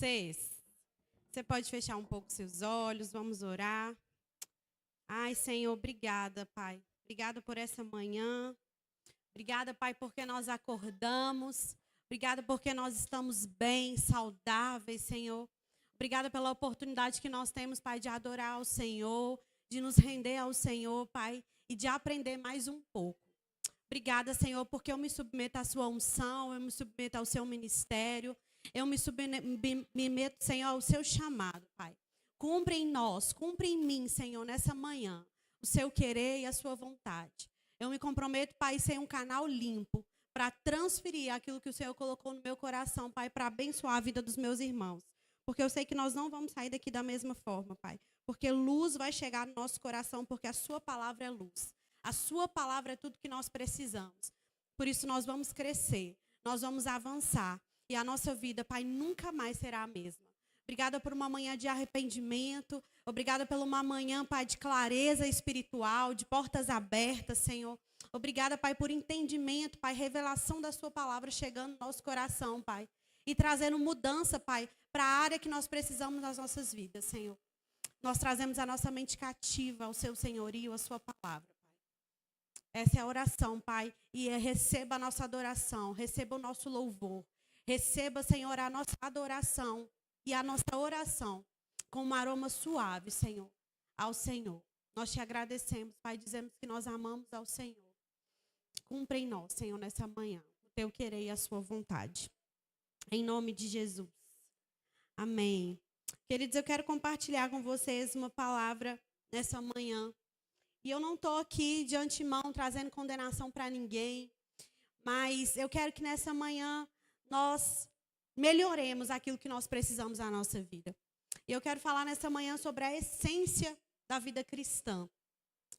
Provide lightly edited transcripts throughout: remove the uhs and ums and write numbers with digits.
Você pode fechar um pouco seus olhos, vamos orar. Ai, Senhor, obrigada, Pai. Obrigada por essa manhã. Obrigada, Pai, porque nós acordamos. Obrigada porque nós estamos bem, saudáveis, Senhor. Obrigada pela oportunidade que nós temos, Pai, de adorar ao Senhor, de nos render ao Senhor, Pai, e de aprender mais um pouco. Obrigada, Senhor, porque eu me submeto à sua unção, eu me submeto ao seu ministério, eu me submeto, Senhor, ao seu chamado, Pai. Cumpre em nós, cumpre em mim, Senhor, nessa manhã, o seu querer e a sua vontade. Eu me comprometo, Pai, em ser um canal limpo para transferir aquilo que o Senhor colocou no meu coração, Pai, para abençoar a vida dos meus irmãos. Porque eu sei que nós não vamos sair daqui da mesma forma, Pai. Porque luz vai chegar no nosso coração, porque a sua palavra é luz. A sua palavra é tudo que nós precisamos. Por isso nós vamos crescer, nós vamos avançar. E a nossa vida, Pai, nunca mais será a mesma. Obrigada por uma manhã de arrependimento. Obrigada por uma manhã, Pai, de clareza espiritual, de portas abertas, Senhor. Obrigada, Pai, por entendimento, Pai, revelação da sua palavra chegando no nosso coração, Pai. E trazendo mudança, Pai, para a área que nós precisamos nas nossas vidas, Senhor. Nós trazemos a nossa mente cativa ao seu senhorio, à sua palavra. Essa é a oração, Pai, e receba a nossa adoração, receba o nosso louvor, receba, Senhor, a nossa adoração e a nossa oração com um aroma suave, Senhor, ao Senhor. Nós te agradecemos, Pai, dizemos que nós amamos ao Senhor. Cumpre em nós, Senhor, nessa manhã, o teu querer e a sua vontade. Em nome de Jesus. Amém. Queridos, eu quero compartilhar com vocês uma palavra nessa manhã. E eu não estou aqui de antemão trazendo condenação para ninguém, mas eu quero que nessa manhã nós melhoremos aquilo que nós precisamos na nossa vida. E eu quero falar nessa manhã sobre a essência da vida cristã.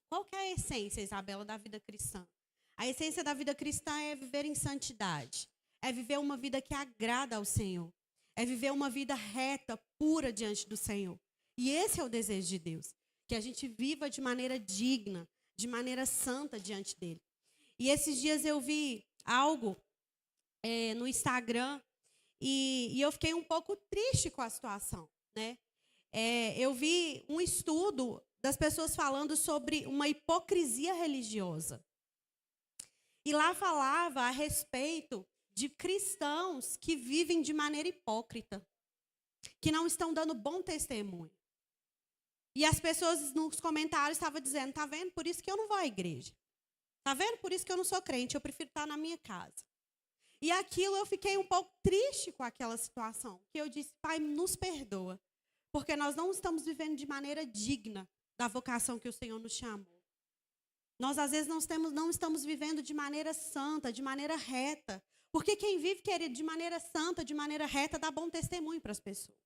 Qual que é a essência, Isabela, da vida cristã? A essência da vida cristã é viver em santidade, é viver uma vida que agrada ao Senhor, é viver uma vida reta, pura diante do Senhor. E esse é o desejo de Deus. Que a gente viva de maneira digna, de maneira santa diante dele. E esses dias eu vi algo no Instagram e eu fiquei um pouco triste com a situação, né? Eu vi um estudo das pessoas falando sobre uma hipocrisia religiosa. E lá falava a respeito de cristãos que vivem de maneira hipócrita, que não estão dando bom testemunho. E as pessoas nos comentários estavam dizendo, tá vendo? Por isso que eu não vou à igreja. Tá vendo? Por isso que eu não sou crente, eu prefiro estar na minha casa. E aquilo eu fiquei um pouco triste com aquela situação. Que eu disse, Pai, nos perdoa. Porque nós não estamos vivendo de maneira digna da vocação que o Senhor nos chamou. Nós, às vezes, não estamos vivendo de maneira santa, de maneira reta. Porque quem vive, querido, de maneira santa, de maneira reta, dá bom testemunho para as pessoas.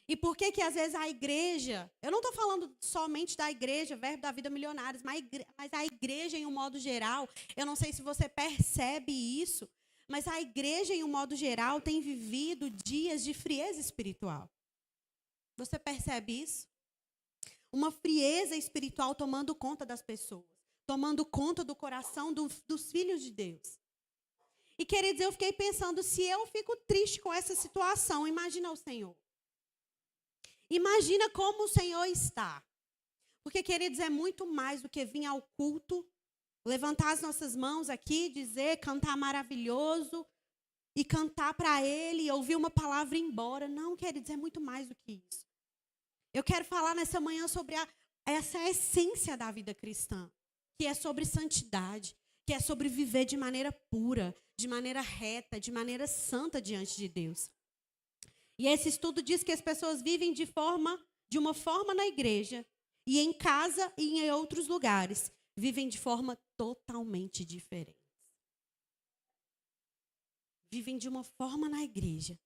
E por que às vezes a igreja, eu não estou falando somente da igreja, Verbo da Vida Milionários, mas a igreja em um modo geral, eu não sei se você percebe isso, mas a igreja em um modo geral tem vivido dias de frieza espiritual. Você percebe isso? Uma frieza espiritual tomando conta das pessoas, tomando conta do coração dos filhos de Deus. E, queridos, eu fiquei pensando, se eu fico triste com essa situação, imagina o Senhor. Imagina como o Senhor está. Porque, queridos, é muito mais do que vir ao culto, levantar as nossas mãos aqui, dizer, cantar maravilhoso, e cantar para Ele, e ouvir uma palavra e ir embora. Não, queridos, é muito mais do que isso. Eu quero falar nessa manhã sobre essa essência da vida cristã, que é sobre santidade, que é sobre viver de maneira pura, de maneira reta, de maneira santa diante de Deus. E esse estudo diz que as pessoas vivem de uma forma na igreja, e em casa e em outros lugares, vivem de forma totalmente diferente. Vivem de uma forma na igreja.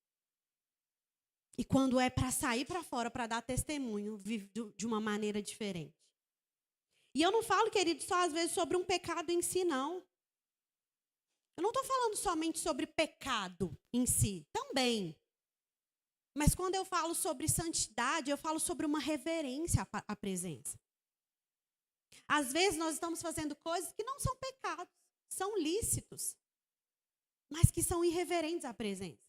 E quando é para sair para fora, para dar testemunho, vive de uma maneira diferente. E eu não falo, querido, só às vezes sobre um pecado em si, não. Eu não estou falando somente sobre pecado em si, também. Mas quando eu falo sobre santidade, eu falo sobre uma reverência à presença. Às vezes nós estamos fazendo coisas que não são pecados, são lícitos, mas que são irreverentes à presença.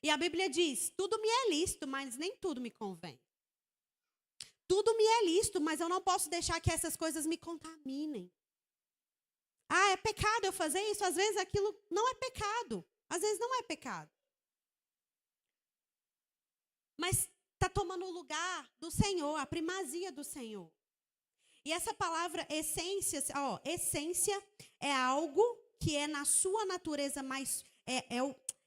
E a Bíblia diz, tudo me é lícito, mas nem tudo me convém. Tudo me é lícito, mas eu não posso deixar que essas coisas me contaminem. Ah, é pecado eu fazer isso? Às vezes aquilo não é pecado. Às vezes não é pecado. Mas está tomando o lugar do Senhor, a primazia do Senhor. E essa palavra essência, essência é algo que é na sua natureza mais...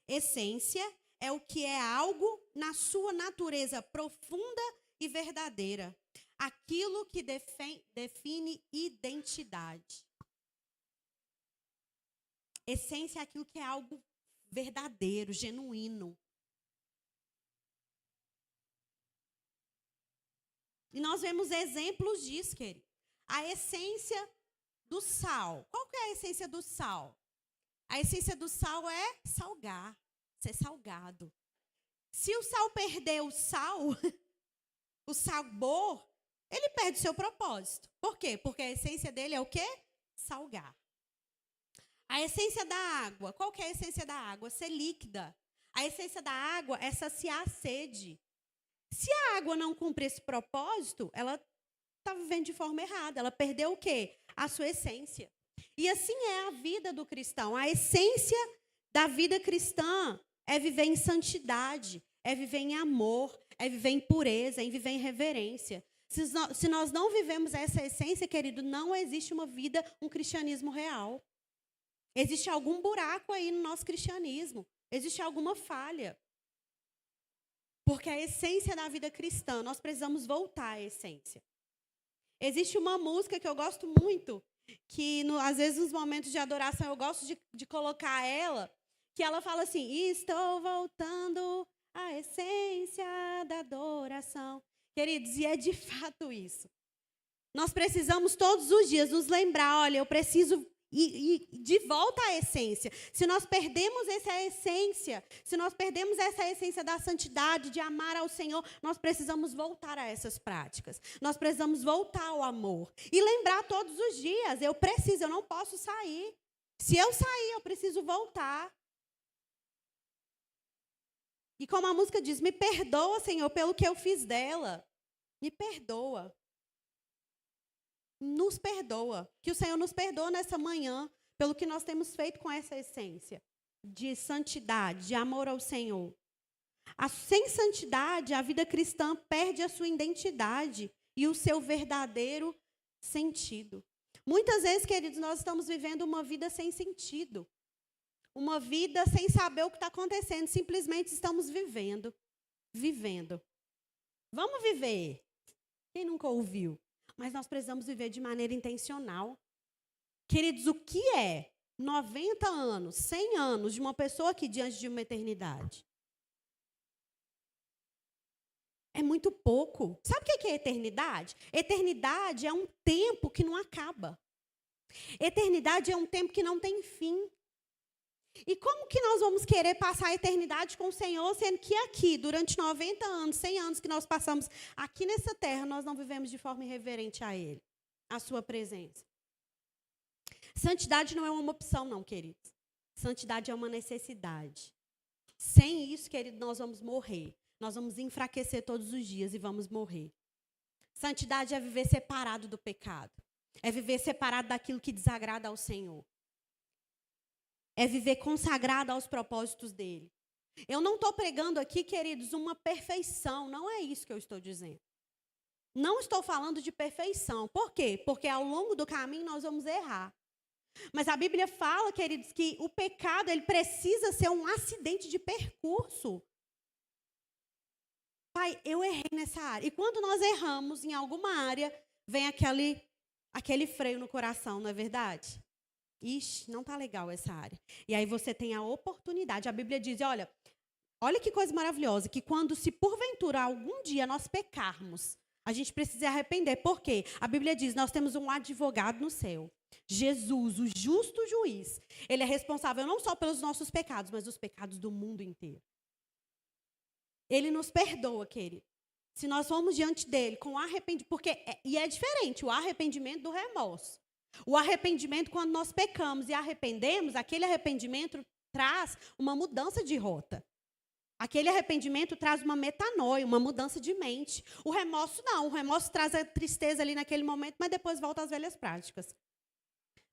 essência é o que é algo na sua natureza profunda e verdadeira. Aquilo que define identidade. Essência é aquilo que é algo verdadeiro, genuíno. E nós vemos exemplos disso, querido. A essência do sal. Qual que é a essência do sal? A essência do sal é salgar, ser salgado. Se o sal perder o sal, o sabor, ele perde o seu propósito. Por quê? Porque a essência dele é o quê? Salgar. A essência da água. Qual que é a essência da água? Ser líquida. A essência da água é saciar a sede. Se a água não cumpre esse propósito, ela está vivendo de forma errada. Ela perdeu o quê? A sua essência. E assim é a vida do cristão. A essência da vida cristã é viver em santidade, é viver em amor, é viver em pureza, é viver em reverência. Se nós não vivemos essa essência, querido, não existe uma vida, um cristianismo real. Existe algum buraco aí no nosso cristianismo. Existe alguma falha. Porque a essência da vida cristã, nós precisamos voltar à essência. Existe uma música que eu gosto muito, que às vezes nos momentos de adoração eu gosto de colocar ela, que ela fala assim, estou voltando à essência da adoração. Queridos, e é de fato isso. Nós precisamos todos os dias nos lembrar, olha, eu preciso ir de volta à essência. Se nós perdemos essa essência, se nós perdemos essa essência da santidade, de amar ao Senhor, nós precisamos voltar a essas práticas. Nós precisamos voltar ao amor. E lembrar todos os dias, eu não posso sair. Se eu sair, eu preciso voltar. E como a música diz, me perdoa, Senhor, pelo que eu fiz dela. Me perdoa. Nos perdoa. Que o Senhor nos perdoa nessa manhã pelo que nós temos feito com essa essência de santidade, de amor ao Senhor. Sem santidade, a vida cristã perde a sua identidade e o seu verdadeiro sentido. Muitas vezes, queridos, nós estamos vivendo uma vida sem sentido. Uma vida sem saber o que está acontecendo. Simplesmente estamos vivendo. Vamos viver. Quem nunca ouviu? Mas nós precisamos viver de maneira intencional. Queridos, o que é 90 anos, 100 anos de uma pessoa aqui diante de uma eternidade? É muito pouco. Sabe o que é eternidade? Eternidade é um tempo que não acaba. Eternidade é um tempo que não tem fim. E como que nós vamos querer passar a eternidade com o Senhor, sendo que aqui, durante 90 anos, 100 anos que nós passamos aqui nessa terra, nós não vivemos de forma irreverente a Ele, a sua presença? Santidade não é uma opção, não, queridos. Santidade é uma necessidade. Sem isso, querido, nós vamos morrer. Nós vamos enfraquecer todos os dias e vamos morrer. Santidade é viver separado do pecado. É viver separado daquilo que desagrada ao Senhor. É viver consagrado aos propósitos dele. Eu não estou pregando aqui, queridos, uma perfeição. Não é isso que eu estou dizendo. Não estou falando de perfeição. Por quê? Porque ao longo do caminho nós vamos errar. Mas a Bíblia fala, queridos, que o pecado ele precisa ser um acidente de percurso. Pai, eu errei nessa área. E quando nós erramos em alguma área, vem aquele freio no coração, não é verdade? Ixi, não está legal essa área. E aí você tem a oportunidade. A Bíblia diz, olha que coisa maravilhosa, que quando se porventura algum dia nós pecarmos, a gente precisa arrepender. Por quê? A Bíblia diz, nós temos um advogado no céu. Jesus, o justo juiz. Ele é responsável não só pelos nossos pecados, mas os pecados do mundo inteiro. Ele nos perdoa, querido. Se nós formos diante dele com arrependimento, e é diferente o arrependimento do remorso. O arrependimento, quando nós pecamos e arrependemos, aquele arrependimento traz uma mudança de rota. Aquele arrependimento traz uma metanoia, uma mudança de mente. O remorso não, o remorso traz a tristeza ali naquele momento, mas depois volta às velhas práticas.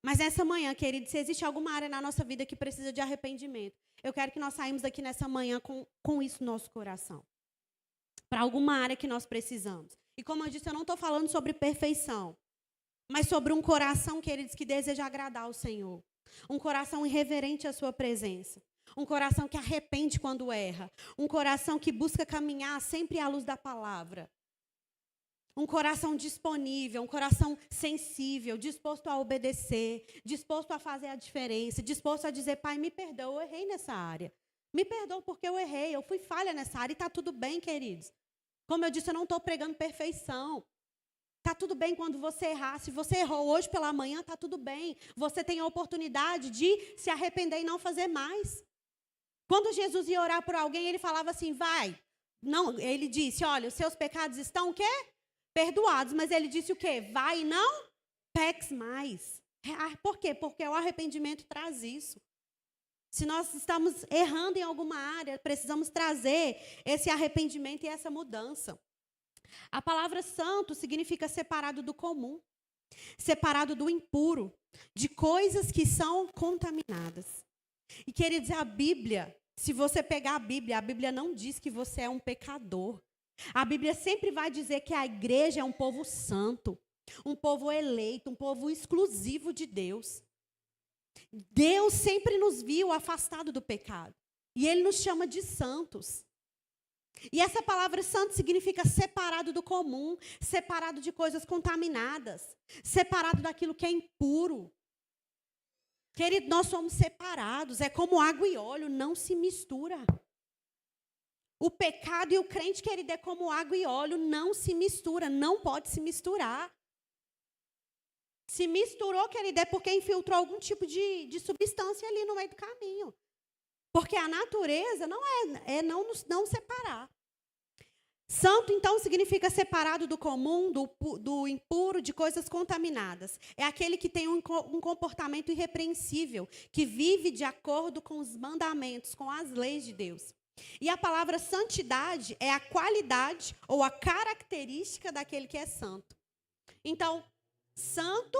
Mas nessa manhã, querido, se existe alguma área na nossa vida que precisa de arrependimento, eu quero que nós saímos daqui nessa manhã com isso no nosso coração. Para alguma área que nós precisamos. E como eu disse, eu não estou falando sobre perfeição, mas sobre um coração, queridos, que deseja agradar ao Senhor. Um coração irreverente à sua presença. Um coração que arrepende quando erra. Um coração que busca caminhar sempre à luz da palavra. Um coração disponível, um coração sensível, disposto a obedecer, disposto a fazer a diferença, disposto a dizer, Pai, me perdoa, eu errei nessa área. Me perdoa porque eu errei, eu fui falha nessa área e está tudo bem, queridos. Como eu disse, eu não estou pregando perfeição. Está tudo bem quando você errar. Se você errou hoje pela manhã, está tudo bem. Você tem a oportunidade de se arrepender e não fazer mais. Quando Jesus ia orar por alguém, ele falava assim, vai. Não, ele disse, olha, os seus pecados estão o quê? Perdoados. Mas ele disse o quê? Vai e não peques mais. Por quê? Porque o arrependimento traz isso. Se nós estamos errando em alguma área, precisamos trazer esse arrependimento e essa mudança. A palavra santo significa separado do comum, separado do impuro, de coisas que são contaminadas. E, queridos, a Bíblia, se você pegar a Bíblia não diz que você é um pecador. A Bíblia sempre vai dizer que a igreja é um povo santo, um povo eleito, um povo exclusivo de Deus. Deus sempre nos viu afastado do pecado. E Ele nos chama de santos. E essa palavra santo significa separado do comum, separado de coisas contaminadas, separado daquilo que é impuro. Querido, nós somos separados, é como água e óleo, não se mistura. O pecado e o crente, querido, é como água e óleo, não se mistura, não pode se misturar. Se misturou, querido, é porque infiltrou algum tipo de substância ali no meio do caminho. Porque a natureza não é não separar. Santo, então, significa separado do comum, do impuro, de coisas contaminadas. É aquele que tem um comportamento irrepreensível, que vive de acordo com os mandamentos, com as leis de Deus. E a palavra santidade é a qualidade ou a característica daquele que é santo. Então, santo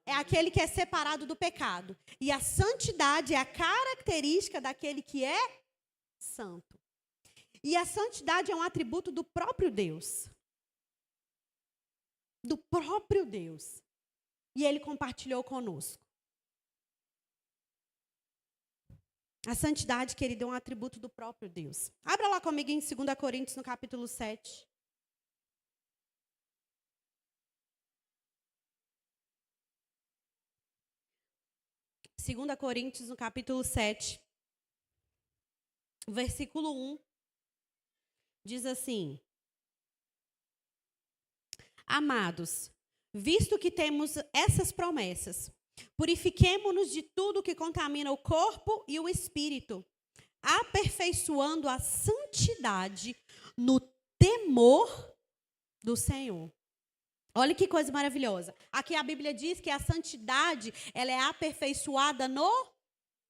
é aquele que é separado do pecado. E a santidade é a característica daquele que é santo. E a santidade é um atributo do próprio Deus. Do próprio Deus. E Ele compartilhou conosco. A santidade, querido, é um atributo do próprio Deus. Abra lá comigo em 2 Coríntios, no capítulo 7. Segunda Coríntios, no capítulo 7, versículo 1, diz assim: Amados, visto que temos essas promessas, purifiquemo-nos de tudo que contamina o corpo e o espírito, aperfeiçoando a santidade no temor do Senhor. Olha que coisa maravilhosa. Aqui a Bíblia diz que a santidade, ela é aperfeiçoada no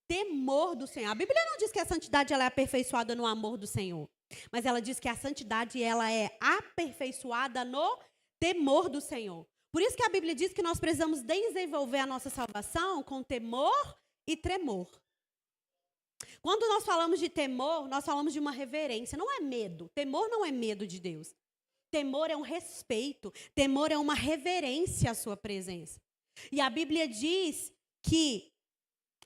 temor do Senhor. A Bíblia não diz que a santidade ela é aperfeiçoada no amor do Senhor, mas ela diz que a santidade ela é aperfeiçoada no temor do Senhor. Por isso que a Bíblia diz que nós precisamos desenvolver a nossa salvação com temor e tremor. Quando nós falamos de temor, nós falamos de uma reverência, não é medo. Temor não é medo de Deus. Temor é um respeito, temor é uma reverência à sua presença. E a Bíblia diz que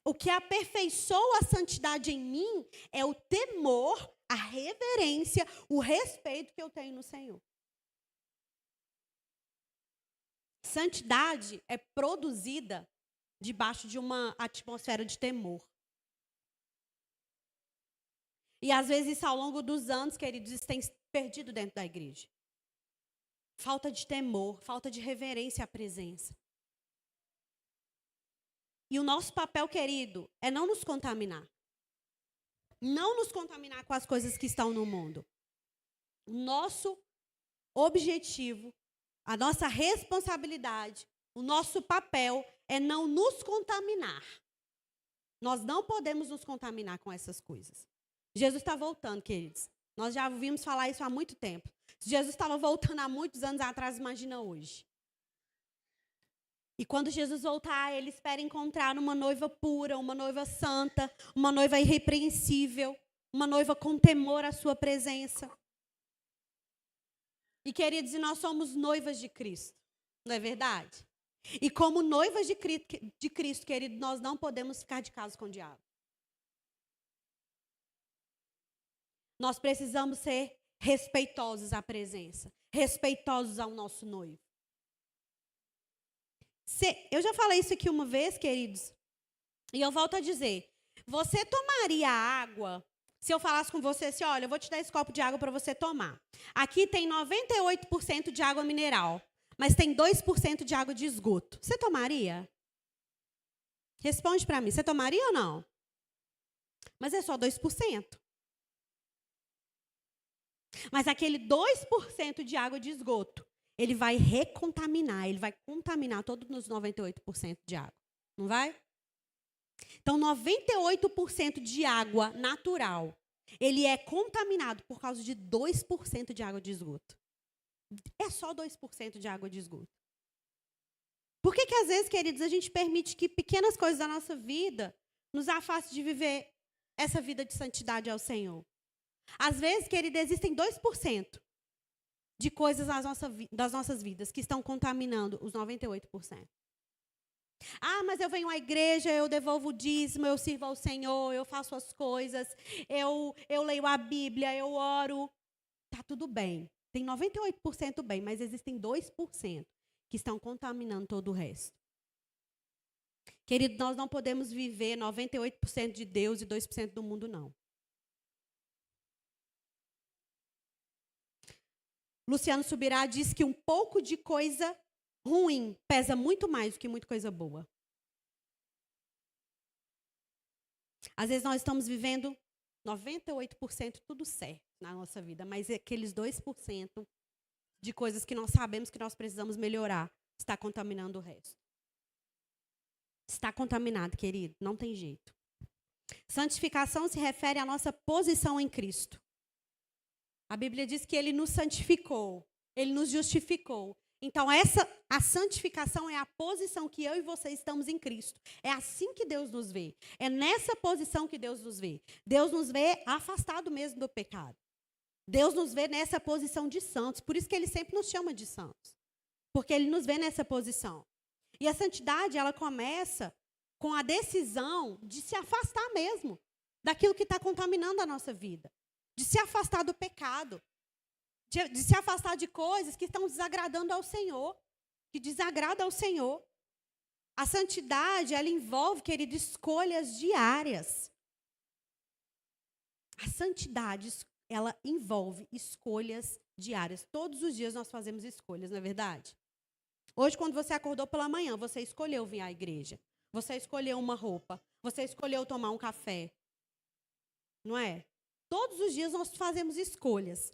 o que aperfeiçoa a santidade em mim é o temor, a reverência, o respeito que eu tenho no Senhor. Santidade é produzida debaixo de uma atmosfera de temor. E às vezes isso ao longo dos anos, queridos, isso tem perdido dentro da igreja. Falta de temor, falta de reverência à presença. E o nosso papel, querido, é não nos contaminar. Não nos contaminar com as coisas que estão no mundo. O nosso objetivo, a nossa responsabilidade, o nosso papel é não nos contaminar. Nós não podemos nos contaminar com essas coisas. Jesus está voltando, queridos. Nós já ouvimos falar isso há muito tempo. Se Jesus estava voltando há muitos anos atrás, imagina hoje. E quando Jesus voltar, ele espera encontrar uma noiva pura, uma noiva santa, uma noiva irrepreensível, uma noiva com temor à sua presença. E, queridos, nós somos noivas de Cristo, não é verdade? E como noivas de Cristo, querido, nós não podemos ficar de casa com o diabo. Nós precisamos ser respeitosos à presença, respeitosos ao nosso noivo. Eu já falei isso aqui uma vez, queridos, e eu volto a dizer, você tomaria água, se eu falasse com você assim, olha, eu vou te dar esse copo de água para você tomar. Aqui tem 98% de água mineral, mas tem 2% de água de esgoto. Você tomaria? Responde para mim, você tomaria ou não? Mas é só 2%. Mas aquele 2% de água de esgoto, ele vai recontaminar, ele vai contaminar todos os 98% de água. Não vai? Então, 98% de água natural, ele é contaminado por causa de 2% de água de esgoto. É só 2% de água de esgoto. Por que às vezes, queridos, a gente permite que pequenas coisas da nossa vida nos afastem de viver essa vida de santidade ao Senhor? Às vezes, querido, existem 2% de coisas das nossas vidas que estão contaminando os 98%. Ah, mas eu venho à igreja, eu devolvo o dízimo, eu sirvo ao Senhor, eu faço as coisas, eu leio a Bíblia, eu oro. Tá tudo bem. Tem 98% bem, mas existem 2% que estão contaminando todo o resto. Querido, nós não podemos viver 98% de Deus e 2% do mundo, não. Luciano Subirá diz que um pouco de coisa ruim pesa muito mais do que muita coisa boa. Às vezes nós estamos vivendo 98% tudo certo na nossa vida, mas aqueles 2% de coisas que nós sabemos que nós precisamos melhorar está contaminando o resto. Está contaminado, querido, não tem jeito. Santificação se refere à nossa posição em Cristo. A Bíblia diz que ele nos santificou, ele nos justificou. Então, a santificação é a posição que eu e você estamos em Cristo. É assim que Deus nos vê. É nessa posição que Deus nos vê. Deus nos vê afastado mesmo do pecado. Deus nos vê nessa posição de santos. Por isso que ele sempre nos chama de santos. Porque ele nos vê nessa posição. E a santidade, ela começa com a decisão de se afastar mesmo daquilo que está contaminando a nossa vida. De se afastar do pecado. De se afastar de coisas que estão desagradando ao Senhor. Que desagradam ao Senhor. A santidade, ela envolve, querido, escolhas diárias. A santidade, ela envolve escolhas diárias. Todos os dias nós fazemos escolhas, não é verdade? Hoje, quando você acordou pela manhã, você escolheu vir à igreja. Você escolheu uma roupa. Você escolheu tomar um café. Não é? Todos os dias nós fazemos escolhas.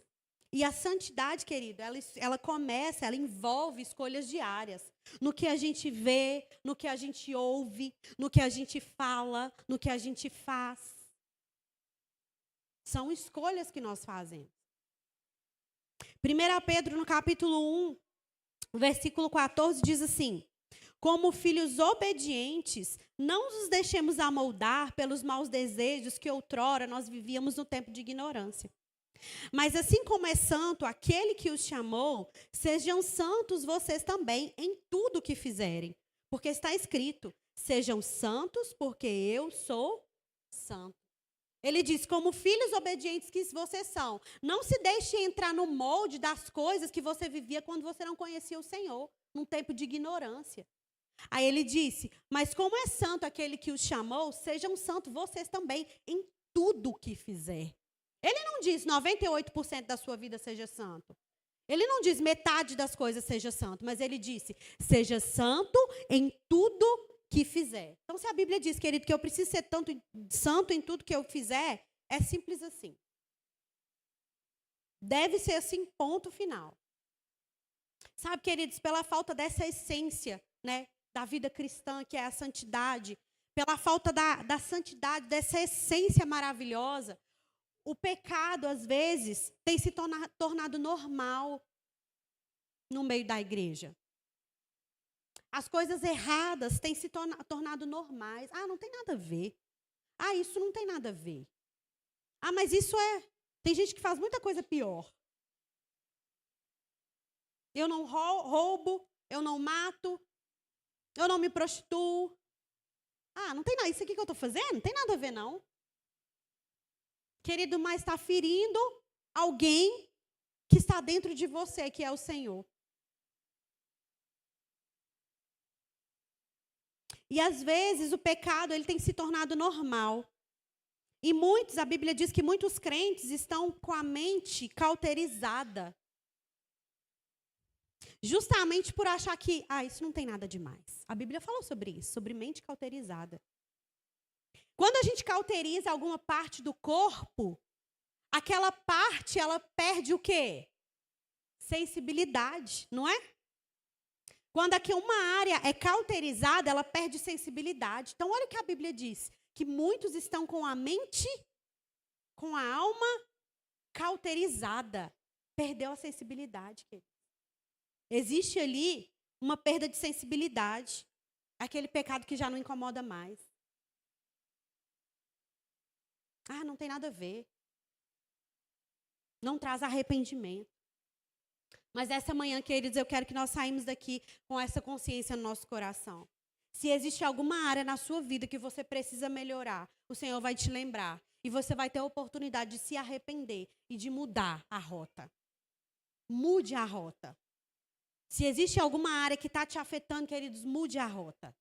E a santidade, querido, ela envolve escolhas diárias. No que a gente vê, no que a gente ouve, no que a gente fala, no que a gente faz. São escolhas que nós fazemos. 1 Pedro, no capítulo 1, o versículo 14, diz assim: como filhos obedientes, não nos deixemos amoldar pelos maus desejos que outrora nós vivíamos no tempo de ignorância. Mas assim como é santo aquele que os chamou, sejam santos vocês também em tudo o que fizerem. Porque está escrito, sejam santos porque eu sou santo. Ele diz, como filhos obedientes que vocês são, não se deixe entrar no molde das coisas que você vivia quando você não conhecia o Senhor, num tempo de ignorância. Aí ele disse, mas como é santo aquele que os chamou, sejam santos vocês também em tudo o que fizer. Ele não diz 98% da sua vida seja santo. Ele não diz metade das coisas seja santo, mas ele disse, seja santo em tudo que fizer. Então, se a Bíblia diz, querido, que eu preciso ser santo em tudo que eu fizer, é simples assim. Deve ser assim, ponto final. Sabe, queridos, pela falta dessa essência, né, da vida cristã, que é a santidade, pela falta da santidade, dessa essência maravilhosa, o pecado, às vezes, tem se tornado normal no meio da igreja. As coisas erradas têm se tornado normais. Ah, não tem nada a ver. Ah, isso não tem nada a ver. Ah, mas isso é... Tem gente que faz muita coisa pior. Eu não roubo, eu não mato, eu não me prostituo. Ah, não tem nada. Isso aqui que eu estou fazendo não tem nada a ver, não. Querido, mas está ferindo alguém que está dentro de você, que é o Senhor. E às vezes o pecado ele tem se tornado normal. E muitos, a Bíblia diz que muitos crentes estão com a mente cauterizada. Justamente por achar que, isso não tem nada demais. A Bíblia falou sobre isso, sobre mente cauterizada. Quando a gente cauteriza alguma parte do corpo, aquela parte, ela perde o quê? Sensibilidade, não é? Quando aqui uma área é cauterizada, ela perde sensibilidade. Então, olha o que a Bíblia diz. Que muitos estão com a mente, com a alma cauterizada. Perdeu a sensibilidade, querido. Existe ali uma perda de sensibilidade. Aquele pecado que já não incomoda mais. Ah, não tem nada a ver. Não traz arrependimento. Mas essa manhã, queridos, eu quero que nós saímos daqui com essa consciência no nosso coração. Se existe alguma área na sua vida que você precisa melhorar, o Senhor vai te lembrar. E você vai ter a oportunidade de se arrepender e de mudar a rota. Mude a rota. Se existe alguma área que está te afetando, queridos, mude a rota.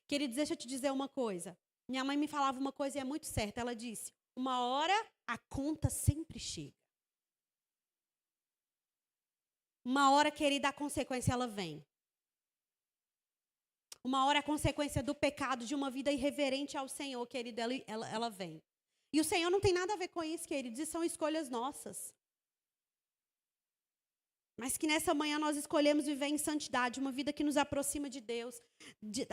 Queridos, deixa eu te dizer uma coisa. Minha mãe me falava uma coisa e é muito certa. Ela disse, uma hora a conta sempre chega. Uma hora, querida, a consequência ela vem. Uma hora a consequência do pecado, de uma vida irreverente ao Senhor, querido, ela vem. E o Senhor não tem nada a ver com isso, queridos, e são escolhas nossas. Mas que nessa manhã nós escolhemos viver em santidade, uma vida que nos aproxima de Deus,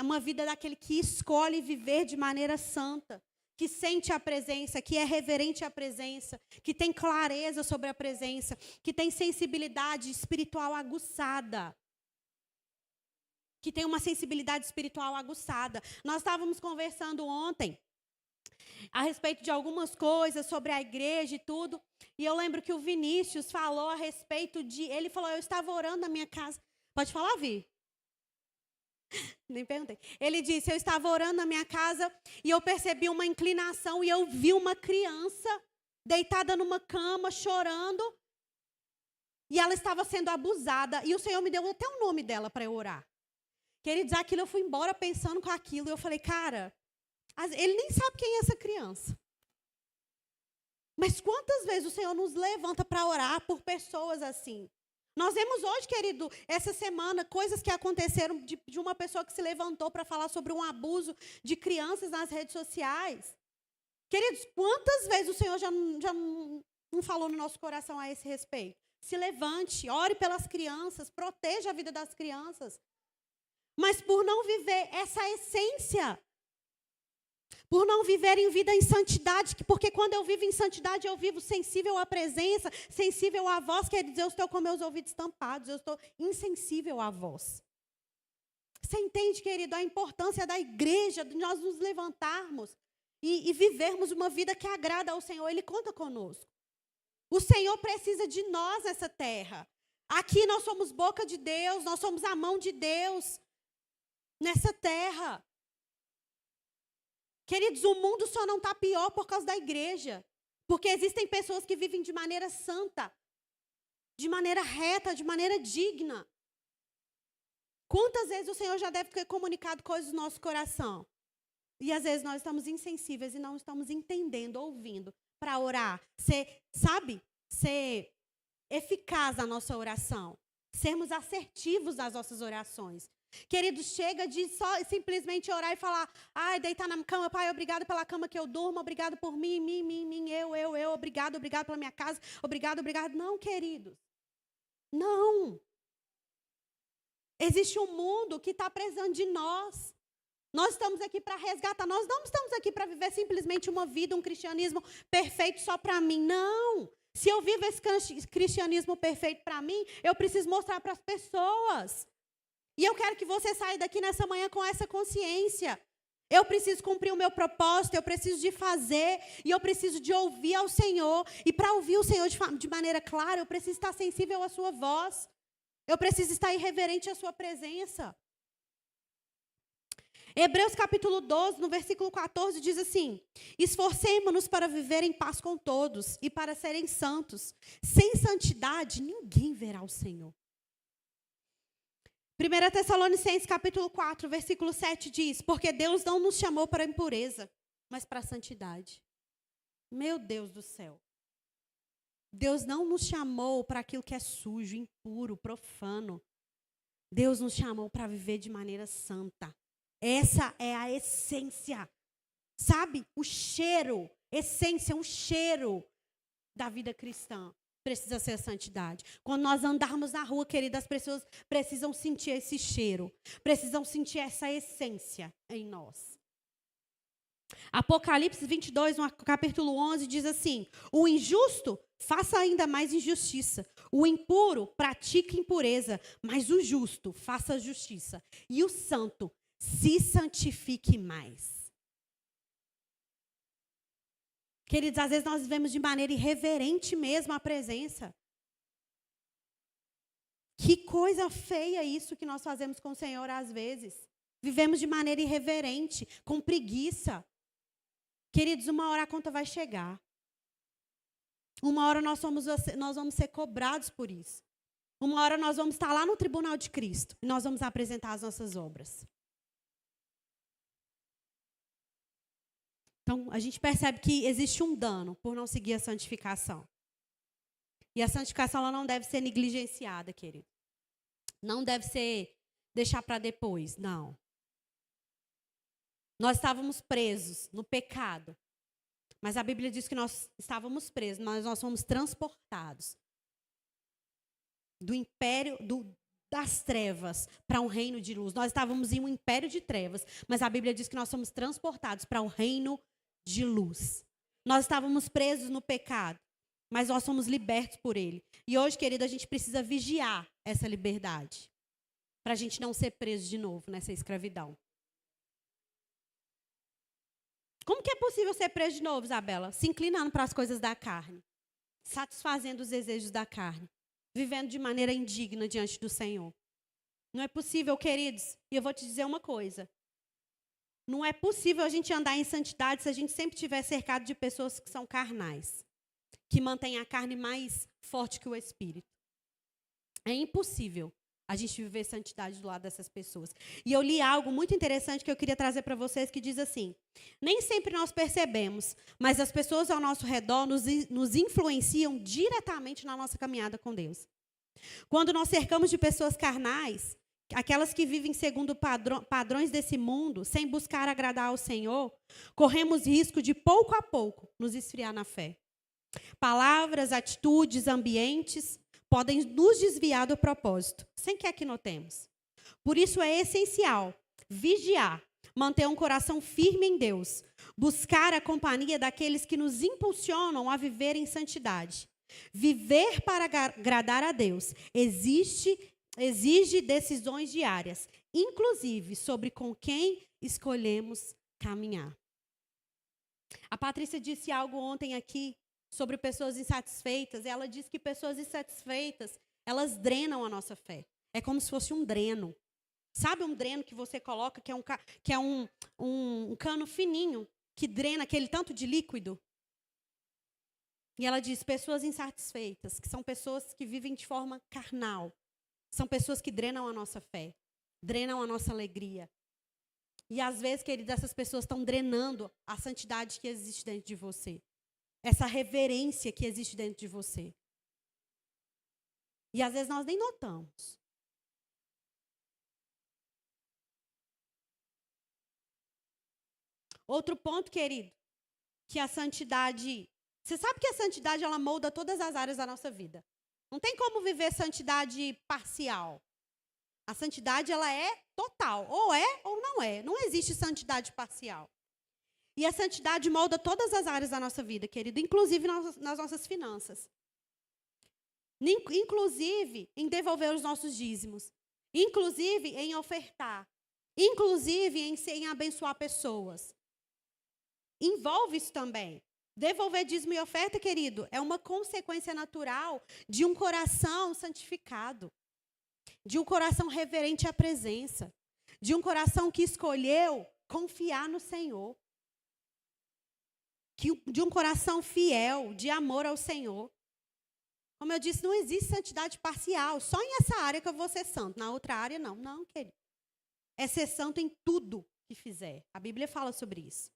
uma vida daquele que escolhe viver de maneira santa, que sente a presença, que é reverente à presença, que tem clareza sobre a presença, que tem sensibilidade espiritual aguçada. Que tem uma sensibilidade espiritual aguçada. Nós estávamos conversando ontem a respeito de algumas coisas sobre a igreja e tudo. E eu lembro que o Vinícius falou a respeito de... Ele falou, eu estava orando na minha casa. Pode falar, Vi? Nem perguntei. Ele disse, eu estava orando na minha casa e eu percebi uma inclinação e eu vi uma criança deitada numa cama, chorando. E ela estava sendo abusada. E o Senhor me deu até o nome dela para eu orar. Queridos, aquilo eu fui embora pensando com aquilo. E eu falei, cara, ele nem sabe quem é essa criança. Mas quantas vezes o Senhor nos levanta para orar por pessoas assim? Nós vemos hoje, querido, essa semana, coisas que aconteceram de uma pessoa que se levantou para falar sobre um abuso de crianças nas redes sociais. Queridos, quantas vezes o Senhor já não falou no nosso coração a esse respeito? Se levante, ore pelas crianças, proteja a vida das crianças. Mas por não viver essa essência, por não viver em vida em santidade, porque quando eu vivo em santidade, eu vivo sensível à presença, sensível à voz, quer dizer, eu estou com meus ouvidos tampados, eu estou insensível à voz. Você entende, querido, a importância da igreja, de nós nos levantarmos e vivermos uma vida que agrada ao Senhor, Ele conta conosco. O Senhor precisa de nós nessa terra. Aqui nós somos boca de Deus, nós somos a mão de Deus nessa terra. Queridos, o mundo só não está pior por causa da igreja. Porque existem pessoas que vivem de maneira santa, de maneira reta, de maneira digna. Quantas vezes o Senhor já deve ter comunicado coisas no nosso coração? E às vezes nós estamos insensíveis e não estamos entendendo, ouvindo, para orar. Ser eficaz a nossa oração. Sermos assertivos nas nossas orações. Queridos, chega de só simplesmente orar e falar, deitar na cama, Pai, obrigado pela cama que eu durmo, obrigado por mim, eu, obrigado pela minha casa, obrigado. Não, queridos. Não. Existe um mundo que está precisando de nós. Nós estamos aqui para resgatar. Nós não estamos aqui para viver simplesmente uma vida, um cristianismo perfeito só para mim. Não. Se eu vivo esse cristianismo perfeito para mim, eu preciso mostrar para as pessoas. E eu quero que você saia daqui nessa manhã com essa consciência. Eu preciso cumprir o meu propósito, eu preciso de fazer, e eu preciso de ouvir ao Senhor. E para ouvir o Senhor de maneira clara, eu preciso estar sensível à sua voz. Eu preciso estar irreverente à sua presença. Hebreus capítulo 12, no versículo 14, diz assim: esforcemo-nos para viver em paz com todos e para serem santos. Sem santidade, ninguém verá o Senhor. 1 Tessalonicenses capítulo 4, versículo 7 diz: porque Deus não nos chamou para a impureza, mas para a santidade. Meu Deus do céu. Deus não nos chamou para aquilo que é sujo, impuro, profano. Deus nos chamou para viver de maneira santa. Essa é a essência. Sabe? O cheiro, essência, um cheiro da vida cristã. Precisa ser a santidade. Quando nós andarmos na rua, querida, as pessoas precisam sentir esse cheiro. Precisam sentir essa essência em nós. Apocalipse 22, no capítulo 11, diz assim: o injusto faça ainda mais injustiça. O impuro pratica impureza, mas o justo faça justiça. E o santo se santifique mais. Queridos, às vezes nós vivemos de maneira irreverente mesmo a presença. Que coisa feia isso que nós fazemos com o Senhor às vezes. Vivemos de maneira irreverente, com preguiça. Queridos, uma hora a conta vai chegar. Uma hora nós vamos ser cobrados por isso. Uma hora nós vamos estar lá no tribunal de Cristo e nós vamos apresentar as nossas obras. Então, a gente percebe que existe um dano por não seguir a santificação. E a santificação ela não deve ser negligenciada, querido. Não deve ser deixar para depois, não. Nós estávamos presos no pecado. Mas a Bíblia diz que nós estávamos presos, mas nós fomos transportados do império das trevas para um reino de luz. Nós estávamos em um império de trevas, mas a Bíblia diz que nós somos transportados para um reino de luz. Nós estávamos presos no pecado, mas nós somos libertos por ele. E hoje, querido, a gente precisa vigiar essa liberdade, para a gente não ser preso de novo nessa escravidão. Como que é possível ser preso de novo, Isabela? Se inclinando para as coisas da carne, satisfazendo os desejos da carne, vivendo de maneira indigna diante do Senhor. Não é possível, queridos, e eu vou te dizer uma coisa. Não é possível a gente andar em santidade se a gente sempre estiver cercado de pessoas que são carnais, que mantêm a carne mais forte que o espírito. É impossível a gente viver santidade do lado dessas pessoas. E eu li algo muito interessante que eu queria trazer para vocês, que diz assim: nem sempre nós percebemos, mas as pessoas ao nosso redor nos influenciam diretamente na nossa caminhada com Deus. Quando nós cercamos de pessoas carnais, aquelas que vivem segundo padrões desse mundo, sem buscar agradar ao Senhor, corremos risco de pouco a pouco nos esfriar na fé. Palavras, atitudes, ambientes podem nos desviar do propósito, sem que notemos. Por isso é essencial vigiar, manter um coração firme em Deus, buscar a companhia daqueles que nos impulsionam a viver em santidade. Viver para agradar a Deus exige decisões diárias, inclusive sobre com quem escolhemos caminhar. A Patrícia disse algo ontem aqui sobre pessoas insatisfeitas. Ela disse que pessoas insatisfeitas, elas drenam a nossa fé. É como se fosse um dreno. Sabe um dreno que você coloca, que é um cano fininho, que drena aquele tanto de líquido? E ela diz, pessoas insatisfeitas, que são pessoas que vivem de forma carnal. São pessoas que drenam a nossa fé, drenam a nossa alegria. E às vezes, queridos, essas pessoas estão drenando a santidade que existe dentro de você. Essa reverência que existe dentro de você. E às vezes nós nem notamos. Outro ponto, querido, que a santidade... Você sabe que a santidade, ela molda todas as áreas da nossa vida. Não tem como viver santidade parcial. A santidade, ela é total. Ou é ou não é. Não existe santidade parcial. E a santidade molda todas as áreas da nossa vida, querido, inclusive nas nossas finanças. Inclusive em devolver os nossos dízimos. Inclusive em ofertar. Inclusive em abençoar pessoas. Envolve isso também. Devolver dízimo e oferta, querido, é uma consequência natural de um coração santificado. De um coração reverente à presença. De um coração que escolheu confiar no Senhor. De um coração fiel, de amor ao Senhor. Como eu disse, não existe santidade parcial. Só em essa área que eu vou ser santo. Na outra área, não. Não, querido. É ser santo em tudo que fizer. A Bíblia fala sobre isso.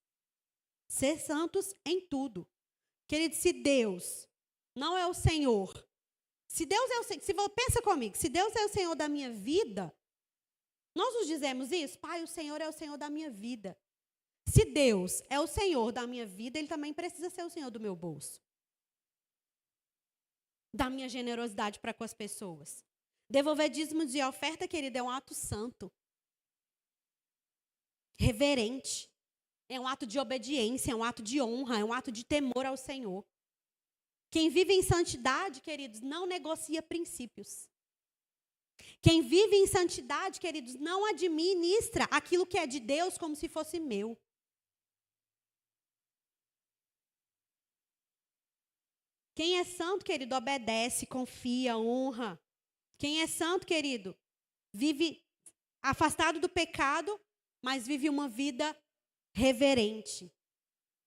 Ser santos em tudo. Querido, se Deus não é o Senhor, se Deus é o Senhor, pensa comigo, se Deus é o Senhor da minha vida, nós nos dizemos isso, Pai, o Senhor é o Senhor da minha vida. Se Deus é o Senhor da minha vida, Ele também precisa ser o Senhor do meu bolso. Da minha generosidade para com as pessoas. Devolver dízimos e oferta, querido, é um ato santo. Reverente. É um ato de obediência, é um ato de honra, é um ato de temor ao Senhor. Quem vive em santidade, queridos, não negocia princípios. Quem vive em santidade, queridos, não administra aquilo que é de Deus como se fosse meu. Quem é santo, querido, obedece, confia, honra. Quem é santo, querido, vive afastado do pecado, mas vive uma vida reverente.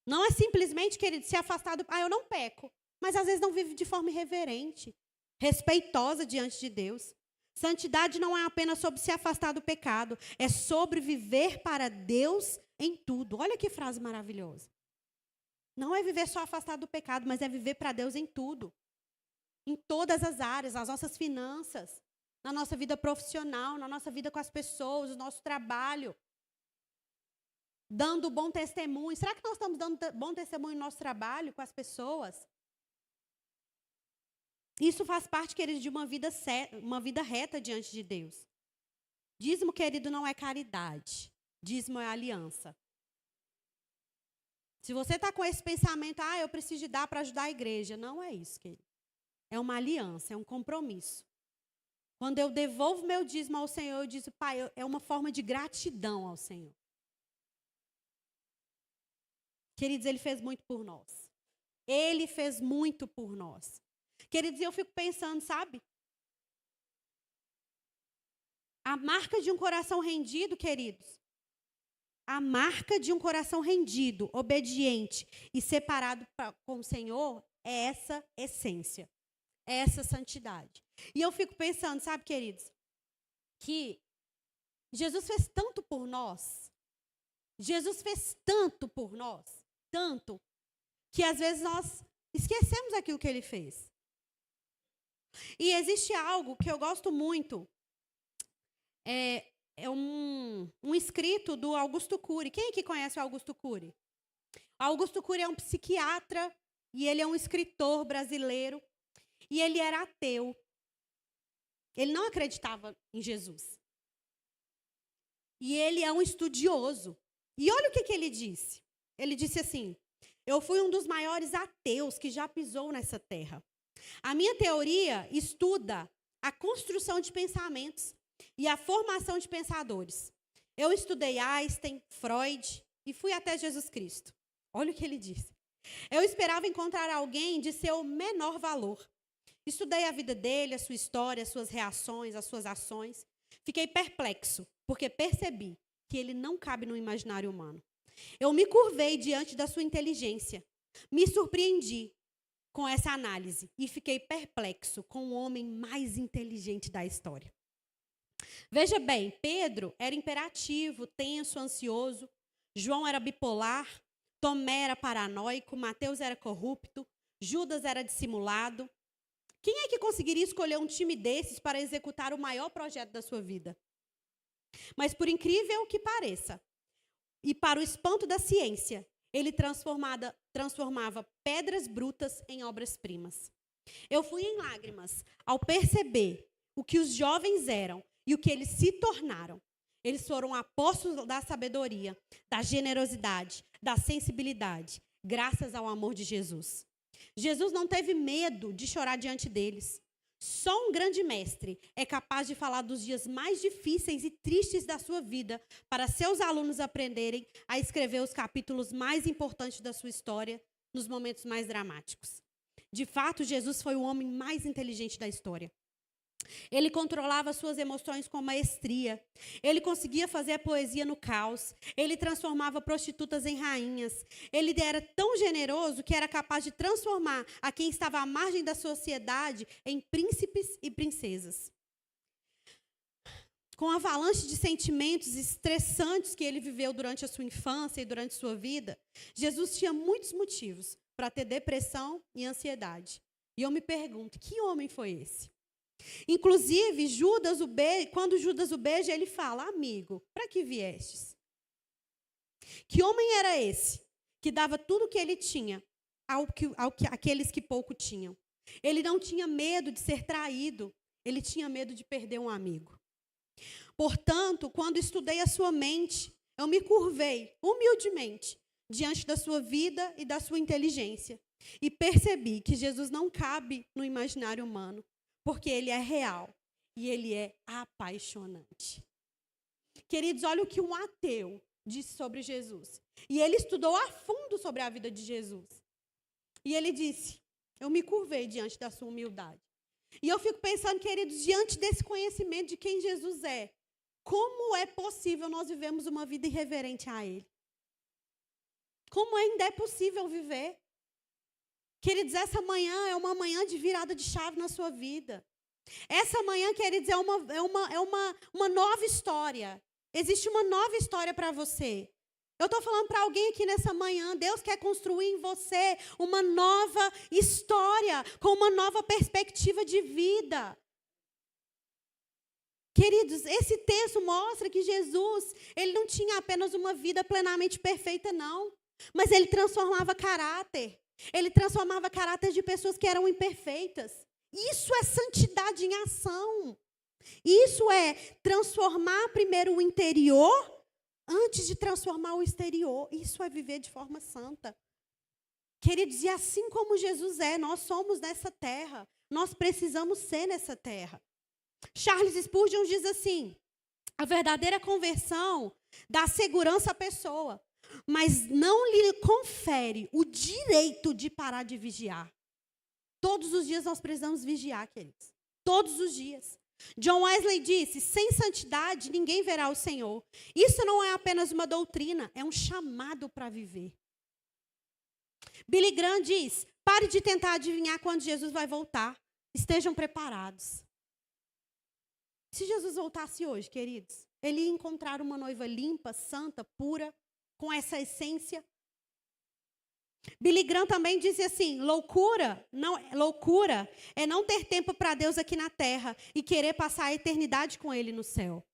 Não é simplesmente, querido, se afastar do... eu não peco. Mas às vezes não vive de forma irreverente, respeitosa diante de Deus. Santidade não é apenas sobre se afastar do pecado. É sobre viver para Deus em tudo. Olha que frase maravilhosa. Não é viver só afastado do pecado, mas é viver para Deus em tudo. Em todas as áreas, nas nossas finanças, na nossa vida profissional, na nossa vida com as pessoas, no nosso trabalho. Dando bom testemunho. Será que nós estamos dando bom testemunho no nosso trabalho com as pessoas? Isso faz parte, querido, de uma vida reta diante de Deus. Dízimo, querido, não é caridade. Dízimo é aliança. Se você está com esse pensamento, eu preciso de dar para ajudar a igreja. Não é isso, querido. É uma aliança, é um compromisso. Quando eu devolvo meu dízimo ao Senhor, eu digo, Pai, é uma forma de gratidão ao Senhor. Queridos, Ele fez muito por nós. Ele fez muito por nós. Queridos, eu fico pensando, sabe? A marca de um coração rendido, queridos. A marca de um coração rendido, obediente e separado com o Senhor é essa essência. É essa santidade. E eu fico pensando, sabe, queridos? Que Jesus fez tanto por nós. Jesus fez tanto por nós. Tanto. Que às vezes nós esquecemos aquilo que Ele fez. E existe algo que eu gosto muito. É um escrito do Augusto Cury. Quem aqui conhece o Augusto Cury? Augusto Cury é um psiquiatra e ele é um escritor brasileiro. E ele era ateu. Ele não acreditava em Jesus. E ele é um estudioso. E olha o que ele disse. Ele disse assim, eu fui um dos maiores ateus que já pisou nessa terra. A minha teoria estuda a construção de pensamentos e a formação de pensadores. Eu estudei Einstein, Freud e fui até Jesus Cristo. Olha o que ele disse. Eu esperava encontrar alguém de seu menor valor. Estudei a vida dele, a sua história, as suas reações, as suas ações. Fiquei perplexo, porque percebi que ele não cabe no imaginário humano. Eu me curvei diante da sua inteligência. Me surpreendi com essa análise e fiquei perplexo com o homem mais inteligente da história. Veja bem, Pedro era imperativo, tenso, ansioso. João era bipolar. Tomé era paranoico. Mateus era corrupto. Judas era dissimulado. Quem é que conseguiria escolher um time desses para executar o maior projeto da sua vida? Mas por incrível que pareça, e para o espanto da ciência, ele transformava pedras brutas em obras-primas. Eu fui em lágrimas ao perceber o que os jovens eram e o que eles se tornaram. Eles foram apóstolos da sabedoria, da generosidade, da sensibilidade, graças ao amor de Jesus. Jesus não teve medo de chorar diante deles. Só um grande mestre é capaz de falar dos dias mais difíceis e tristes da sua vida para seus alunos aprenderem a escrever os capítulos mais importantes da sua história nos momentos mais dramáticos. De fato, Jesus foi o homem mais inteligente da história. Ele controlava suas emoções com maestria. Ele conseguia fazer a poesia no caos. Ele transformava prostitutas em rainhas. Ele era tão generoso que era capaz de transformar a quem estava à margem da sociedade em príncipes e princesas. Com a avalanche de sentimentos estressantes que ele viveu durante a sua infância e durante a sua vida, Jesus tinha muitos motivos para ter depressão e ansiedade. E eu me pergunto, que homem foi esse? Inclusive, quando Judas o beija, ele fala, amigo, para que viestes? Que homem era esse que dava tudo o que ele tinha àqueles que pouco tinham? Ele não tinha medo de ser traído, ele tinha medo de perder um amigo. Portanto, quando estudei a sua mente, eu me curvei humildemente diante da sua vida e da sua inteligência e percebi que Jesus não cabe no imaginário humano, porque ele é real e ele é apaixonante. Queridos, olha o que um ateu disse sobre Jesus. E ele estudou a fundo sobre a vida de Jesus. E ele disse, eu me curvei diante da sua humildade. E eu fico pensando, queridos, diante desse conhecimento de quem Jesus é, como é possível nós vivermos uma vida irreverente a ele? Como ainda é possível viver? Queridos, essa manhã é uma manhã de virada de chave na sua vida. Essa manhã, queridos, é uma nova história. Existe uma nova história para você. Eu estou falando para alguém aqui nessa manhã, Deus quer construir em você uma nova história, com uma nova perspectiva de vida. Queridos, esse texto mostra que Jesus, ele não tinha apenas uma vida plenamente perfeita, não. Mas ele transformava caráter. Ele transformava caráter de pessoas que eram imperfeitas. Isso é santidade em ação. Isso é transformar primeiro o interior antes de transformar o exterior. Isso é viver de forma santa. Queridos, e assim como Jesus é, nós somos nessa terra. Nós precisamos ser nessa terra. Charles Spurgeon diz assim, a verdadeira conversão dá segurança à pessoa, mas não lhe confere o direito de parar de vigiar. Todos os dias nós precisamos vigiar, queridos. Todos os dias. John Wesley disse, sem santidade ninguém verá o Senhor. Isso não é apenas uma doutrina, é um chamado para viver. Billy Graham diz, pare de tentar adivinhar quando Jesus vai voltar. Estejam preparados. Se Jesus voltasse hoje, queridos, ele ia encontrar uma noiva limpa, santa, pura, com essa essência. Billy Graham também disse assim, loucura é não ter tempo para Deus aqui na terra e querer passar a eternidade com Ele no céu.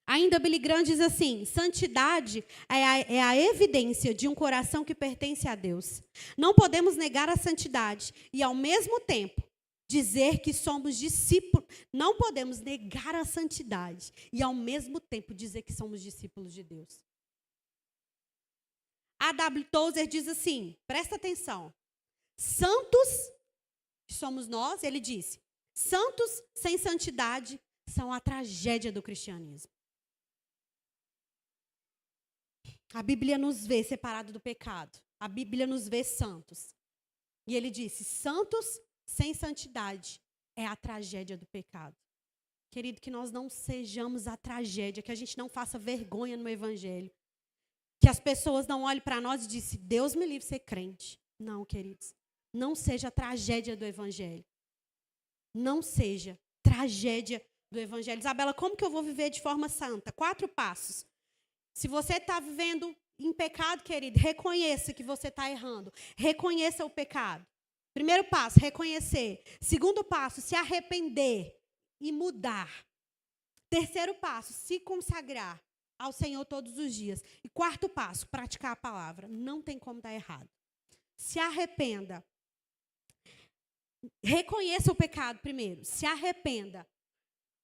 Ainda Billy Graham diz assim, santidade é a evidência de um coração que pertence a Deus. Não podemos negar a santidade e, ao mesmo tempo, dizer que somos discípulos. Não podemos negar a santidade e, ao mesmo tempo, dizer que somos discípulos de Deus. A.W. Tozer diz assim, presta atenção. Santos, que somos nós, ele disse, santos sem santidade são a tragédia do cristianismo. A Bíblia nos vê separados do pecado. A Bíblia nos vê santos. E ele disse, santos sem santidade é a tragédia do pecado. Querido, que nós não sejamos a tragédia, que a gente não faça vergonha no evangelho. Que as pessoas não olhem para nós e dizem, Deus me livre de ser crente. Não, queridos. Não seja a tragédia do evangelho. Não seja tragédia do evangelho. Isabela, como que eu vou viver de forma santa? 4 passos. Se você está vivendo em pecado, querido, reconheça que você está errando. Reconheça o pecado. Primeiro passo, reconhecer. Segundo passo, se arrepender e mudar. Terceiro passo, se consagrar ao Senhor todos os dias. E quarto passo, praticar a palavra. Não tem como dar errado. Se arrependa. reconheça o pecado primeiro, se arrependa,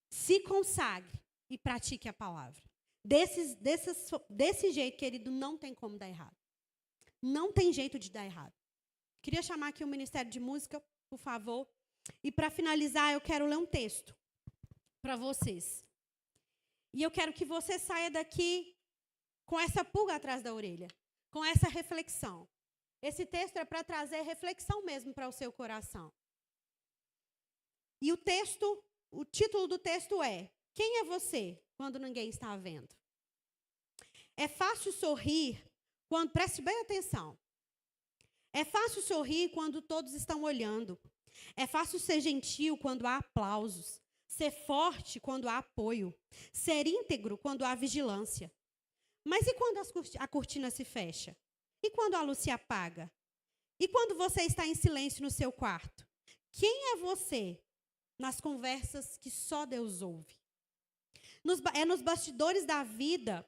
se consagre e pratique a palavra. Desse jeito, querido, não tem como dar errado. Não tem jeito de dar errado. Queria chamar aqui o Ministério de Música, por favor. E para finalizar, eu quero ler um texto para vocês. E eu quero que você saia daqui com essa pulga atrás da orelha, com essa reflexão. Esse texto é para trazer reflexão mesmo para o seu coração. E o título do texto é: quem é você quando ninguém está vendo? É fácil sorrir quando... Preste bem atenção. É fácil sorrir quando todos estão olhando. É fácil ser gentil quando há aplausos. Ser forte quando há apoio. Ser íntegro quando há vigilância. Mas e quando a cortina se fecha? E quando a luz se apaga? E quando você está em silêncio no seu quarto? Quem é você nas conversas que só Deus ouve? É nos bastidores da vida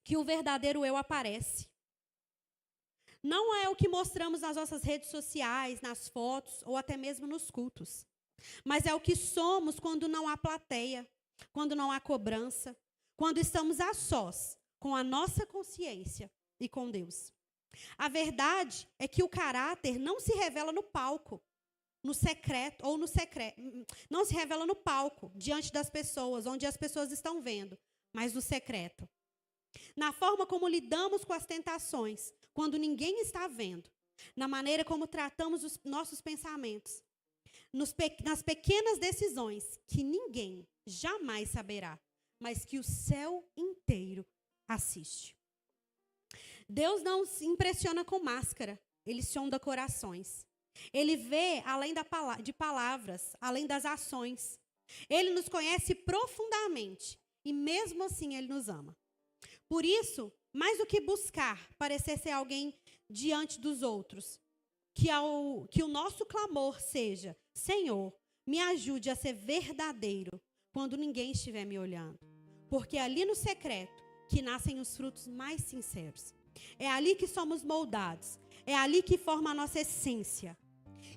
que o verdadeiro eu aparece. Não é o que mostramos nas nossas redes sociais, nas fotos ou até mesmo nos cultos. Mas é o que somos quando não há plateia, quando não há cobrança, quando estamos a sós com a nossa consciência e com Deus. A verdade é que o caráter não se revela no palco, no secreto, não se revela no palco, diante das pessoas, onde as pessoas estão vendo, mas no secreto. Na forma como lidamos com as tentações, quando ninguém está vendo, na maneira como tratamos os nossos pensamentos, nas pequenas decisões que ninguém jamais saberá, mas que o céu inteiro assiste. Deus não se impressiona com máscara, ele sonda corações. Ele vê além de palavras, além das ações. Ele nos conhece profundamente e mesmo assim ele nos ama. Por isso, mais do que buscar parecer ser alguém diante dos outros, que o nosso clamor seja: Senhor, me ajude a ser verdadeiro quando ninguém estiver me olhando. Porque é ali no secreto que nascem os frutos mais sinceros. É ali que somos moldados. É ali que forma a nossa essência.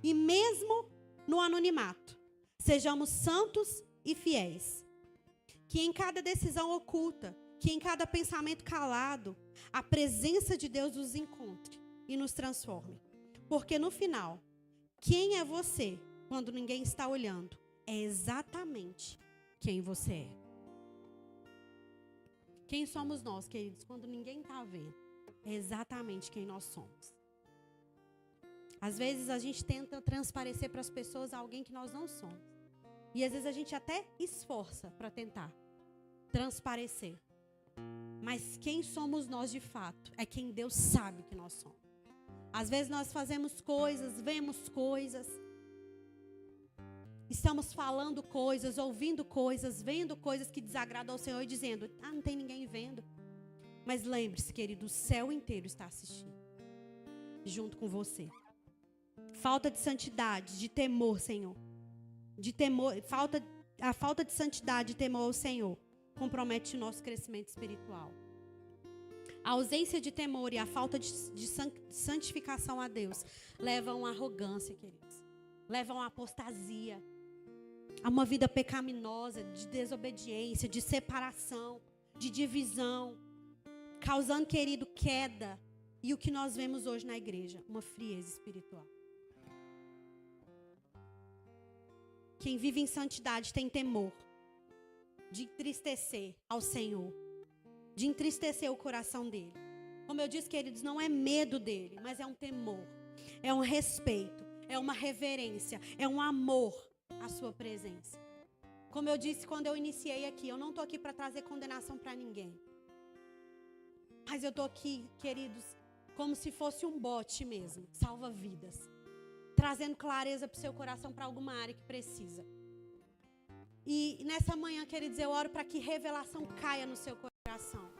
E mesmo no anonimato, sejamos santos e fiéis. Que em cada decisão oculta, que em cada pensamento calado, a presença de Deus nos encontre e nos transforme. Porque no final, quem é você quando ninguém está olhando é exatamente quem você é. Quem somos nós, queridos, quando ninguém está vendo? É exatamente quem nós somos. Às vezes a gente tenta transparecer para as pessoas alguém que nós não somos. E às vezes a gente até esforça para tentar transparecer. Mas quem somos nós de fato é quem Deus sabe que nós somos. Às vezes nós fazemos coisas, vemos coisas, estamos falando coisas, ouvindo coisas, vendo coisas que desagradam ao Senhor e dizendo: não tem ninguém vendo. Mas lembre-se, querido, o céu inteiro está assistindo, junto com você. Falta de santidade, de temor, Senhor. A falta de santidade e temor ao Senhor compromete o nosso crescimento espiritual. A ausência de temor e a falta de santificação a Deus levam à arrogância, queridos. Levam à apostasia, a uma vida pecaminosa, de desobediência, de separação, de divisão, causando, querido, queda. E o que nós vemos hoje na igreja, uma frieza espiritual. Quem vive em santidade tem temor de entristecer ao Senhor, de entristecer o coração dele. Como eu disse, queridos, não é medo dele, mas é um temor, é um respeito, é uma reverência, é um amor à sua presença. Como eu disse quando eu iniciei aqui, eu não estou aqui para trazer condenação para ninguém. Mas eu estou aqui, queridos, como se fosse um bote mesmo, salva vidas. Trazendo clareza para o seu coração, para alguma área que precisa. E nessa manhã, queridos, eu oro para que revelação caia no seu coração.